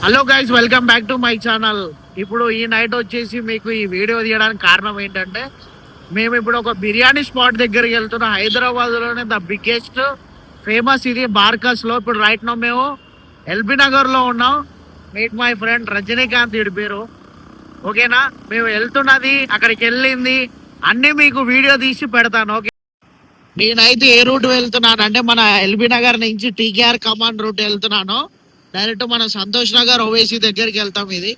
Hello guys, welcome back to my channel. ఇప్పుడు ఈ night వచ్చేసి మీకు ఈ వీడియో తీయడానికి కారణం ఏంటంటే, మేము ఇప్పుడు ఒక బిర్యానీ స్పాట్ దగ్గరికి వెళ్తున్నాం. హైదరాబాద్ లోనే ద బిగ్గెస్ట్ ఫేమస్ ఇది బార్కస్ లో. ఇప్పుడు రైట్ నో మేము ఎల్బీ నగర్ లో ఉన్నాం. మీట్ మై ఫ్రెండ్ రజనీకాంత్ ఇడి పేరు. ఓకేనా, మేము వెళ్తున్నది, అక్కడికి వెళ్ళింది అన్ని మీకు వీడియో తీసి పెడతాను. ఓకే, నేనైతే ఏ రూట్ వెళ్తున్నాను అంటే మన ఎల్బీ నగర్ నుంచి టీకేఆర్ కమాండ్ రూట్ వెళ్తున్నాను. డైరెక్ట్ మన సంతోష్ నగర్ ఓవైసీ దగ్గరికి వెళ్తాం. ఇది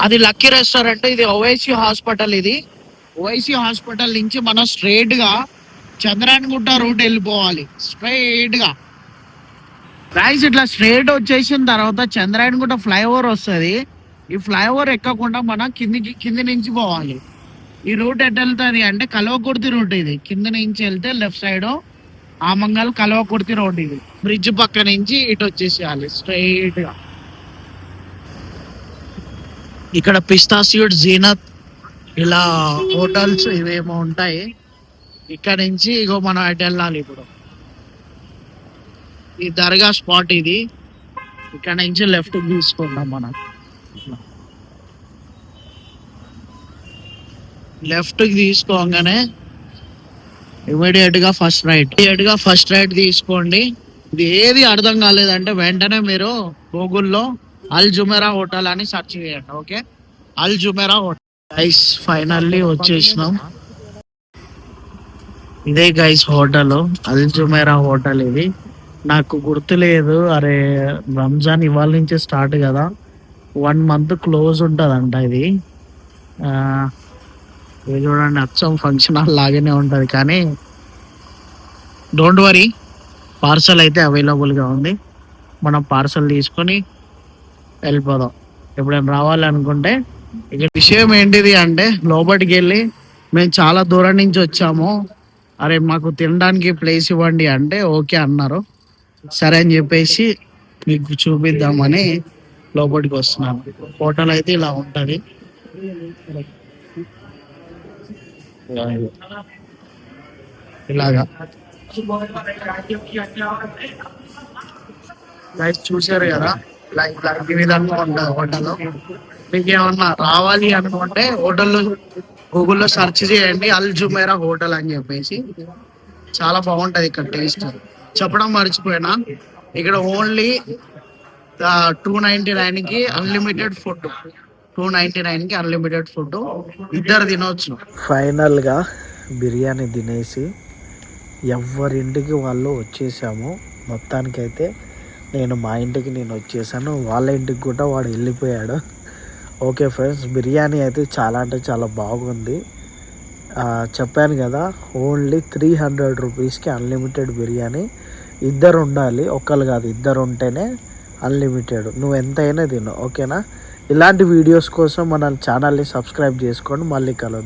అది లక్కీ రెస్టారెంట్, ఇది ఓవైసీ హాస్పిటల్. ఇది ఓవైసీ హాస్పిటల్ నుంచి మనం స్ట్రైట్ గా చంద్రాయణగుట్ట రూట్ వెళ్ళిపోవాలి. స్ట్రైట్ గా రైస్ ఇట్లా స్ట్రైట్ వచ్చేసిన తర్వాత చంద్రాయణగుట్ట ఫ్లైఓవర్ వస్తుంది. ఈ ఫ్లైఓవర్ ఎక్కకుండా మనం కింది నుంచి పోవాలి. ఈ రూట్ ఎట్ వెళ్తుంది అంటే కల్వకుర్తి రూట్. ఇది కింద నుంచి వెళ్తే left side Amangal Kalwakurthy road. ఇది బ్రిడ్జ్ పక్క నుంచి ఇటు వచ్చేసేయాలి స్ట్రైట్ గా. ఇక్కడ పిస్తాసియోడ్, జీనత్ ఇలా హోటల్స్ ఇవేమో ఉంటాయి. ఇక్కడ నుంచి ఇగో మనం అటు వెళ్ళాలి. ఇప్పుడు ఈ దర్గా స్పాట్ ఇది. ఇక్కడ నుంచి లెఫ్ట్ తీసుకుంటాం మనం. లెఫ్ట్ కి తీసుకోగానే ఇమీడియట్ గా ఫస్ట్ రైట్ తీసుకోండి. ఇది ఏది అర్థం కాలేదంటే వెంటనే మీరు గూగుల్లో అల్ జుమేరా హోటల్ అని సెర్చ్ చేయండి. ఓకే, అల్ జుమేరా హోటల్. గైస్ ఫైనల్లీ వచ్చేసినాం. ఇదే గైస్ హోటల్, అల్ జుమేరా హోటల్. ఇది నాకు గుర్తులేదు. అరే, రంజాన్ ఇవాళ నుంచి స్టార్ట్ కదా, 1 month క్లోజ్ ఉంటుందంట. ఇది ఇది చూడండి, అచ్చం ఫంక్షన్ హాల్ లాగానే ఉంటుంది. కానీ డోంట్ వరీ, పార్సల్ అయితే అవైలబుల్గా ఉంది. మనం పార్సల్ తీసుకొని వెళ్ళిపోదాం. ఎప్పుడైనా రావాలనుకుంటే. ఇక విషయం ఏంటిది అంటే, లోపలికి వెళ్ళి మేము చాలా దూరం నుంచి వచ్చాము, అరే మాకు తినడానికి ప్లేస్ ఇవ్వండి అంటే ఓకే అన్నారు. సరే అని చెప్పేసి మీకు చూపిద్దామని లోపలికి వస్తున్నాను. హోటల్ అయితే ఇలా ఉంటుంది. ఇలాగా చూసారు కదా, ఈ విధంగా ఉంటుంది హోటల్. మీకు ఏమన్నా రావాలి అనుకుంటే హోటల్ గూగుల్లో సెర్చ్ చేయండి, అల్ జుమేరా హోటల్ అని చెప్పేసి. చాలా బాగుంటది ఇక్కడ టేస్ట్. చెప్పడం మర్చిపోయినా, ఇక్కడ ఓన్లీ 299 కి అన్లిమిటెడ్ ఫుడ్. 299 కి అన్లిమిటెడ్ ఫుడ్, ఇద్దరు తినవచ్చు. ఫైనల్గా బిర్యానీ తినేసి ఎవరింటికి వాళ్ళు వచ్చేసాము. మొత్తానికైతే నేను మా ఇంటికి వచ్చేసాను, వాళ్ళ ఇంటికి కూడా వాడు వెళ్ళిపోయాడు. ఓకే ఫ్రెండ్స్, బిర్యానీ అయితే చాలా అంటే చాలా బాగుంది. చెప్పాను కదా, ఓన్లీ 300 రూపీస్కి అన్లిమిటెడ్ బిర్యానీ. ఇద్దరు ఉండాలి, ఒక్కరు కాదు, ఇద్దరు ఉంటేనే అన్లిమిటెడ్. నువ్వు ఎంతైనా తిను. ఓకేనా, ఇలాంటి వీడియోస్ కోసం మన ఛానల్ని సబ్స్క్రైబ్ చేసుకోండి. మళ్ళీ కలుద్దాం.